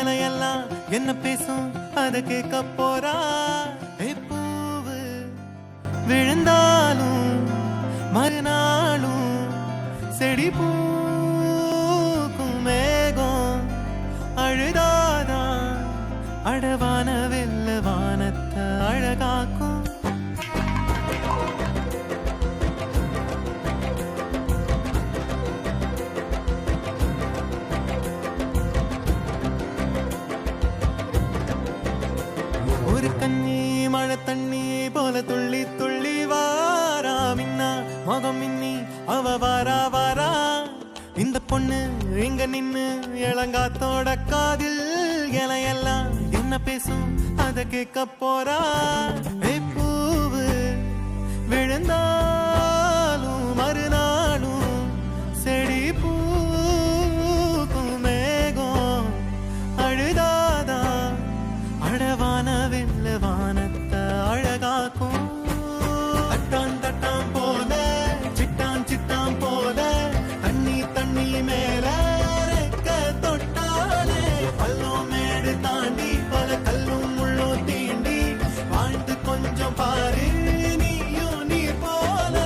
இலையெல்லாம் என்ன பேசும் அத கேட்க போறா. பூவு விழுந்தாலும் மறுநாளும் செடி பூக்கும் மேகம் அழுதாதான் அடவான வெல்ல வானத்தை அழகாக்கும். ஒரு கண்ணி மழை தண்ணி போல துள்ளி துள்ளி வாரா மின்னா முகம் மின்னி அவ வாரா வாரா. இந்த பொண்ணு இங்க நின்னு இளங்காத்தோட காதில் இலையெல்லாம் என்ன பேசும் அத கேட்க போறா. பூவு விழுந்தாலும் மறுநாளும் செடி பூக்கும் மேகம் அழுதாதா அடவான வெல்ல வானத்தை அழகாக்கும். தட்டான் தட்டான் போல சிட்டான் சிட்டான் போல தண்ணி தண்ணி மேல ரெக்க தொட்டாலே பள்ளம் மேடு தாண்டி பல கல்லும் முள்ளும் தீண்டி வாழ்ந்து கொஞ்சம் பாரு நீயும் நீர் போல.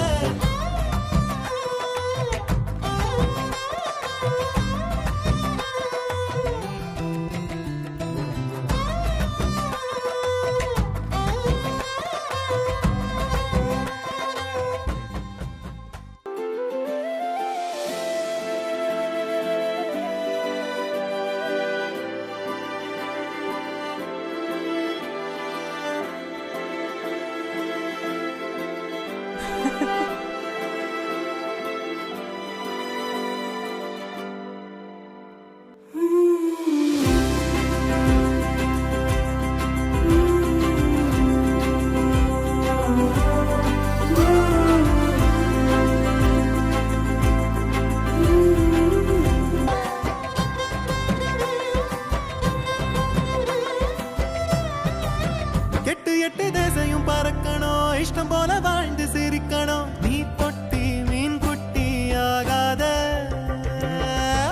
எட்டு எட்டு தேசையும் பறக்கணும் இஷ்டம் போல வாழ்ந்து சிரிக்கணும். நீ பொட்டி மீன் குட்டி ஆகாத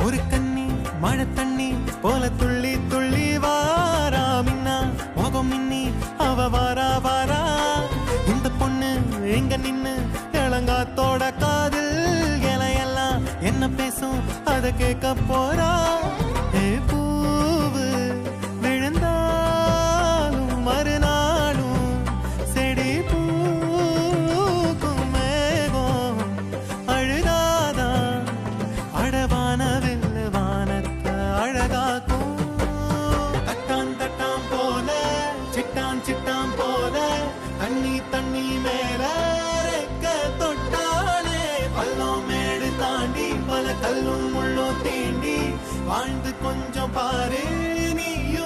ஒரு கண்ணி மழை தண்ணி போல துள்ளி துள்ளி வாரா மின்னா முகம் மின்னி அவ வாரா வாரா. இந்த பொண்ணு எங்க நின்னு இளங்காத்தோட காதில் இலையெல்லாம் என்ன பேசும் அத கேட்க போறா. பூவு விழுந்தாலும் மறுநாளும் செடி பூக்கும் மேகம் அழுதாதா அடவான வெல்ல வானத்தை அழகாக்கும். தட்டான் தட்டான் போல சிட்டான் சிட்டான் போல தண்ணி தண்ணி மேல ரெக்க தொட்டாலே பள்ளம் மேடு தாண்டி பல கல்லும் முள்ளும் தீண்டி வாழ்ந்து கொஞ்சம் பாரு நீயும்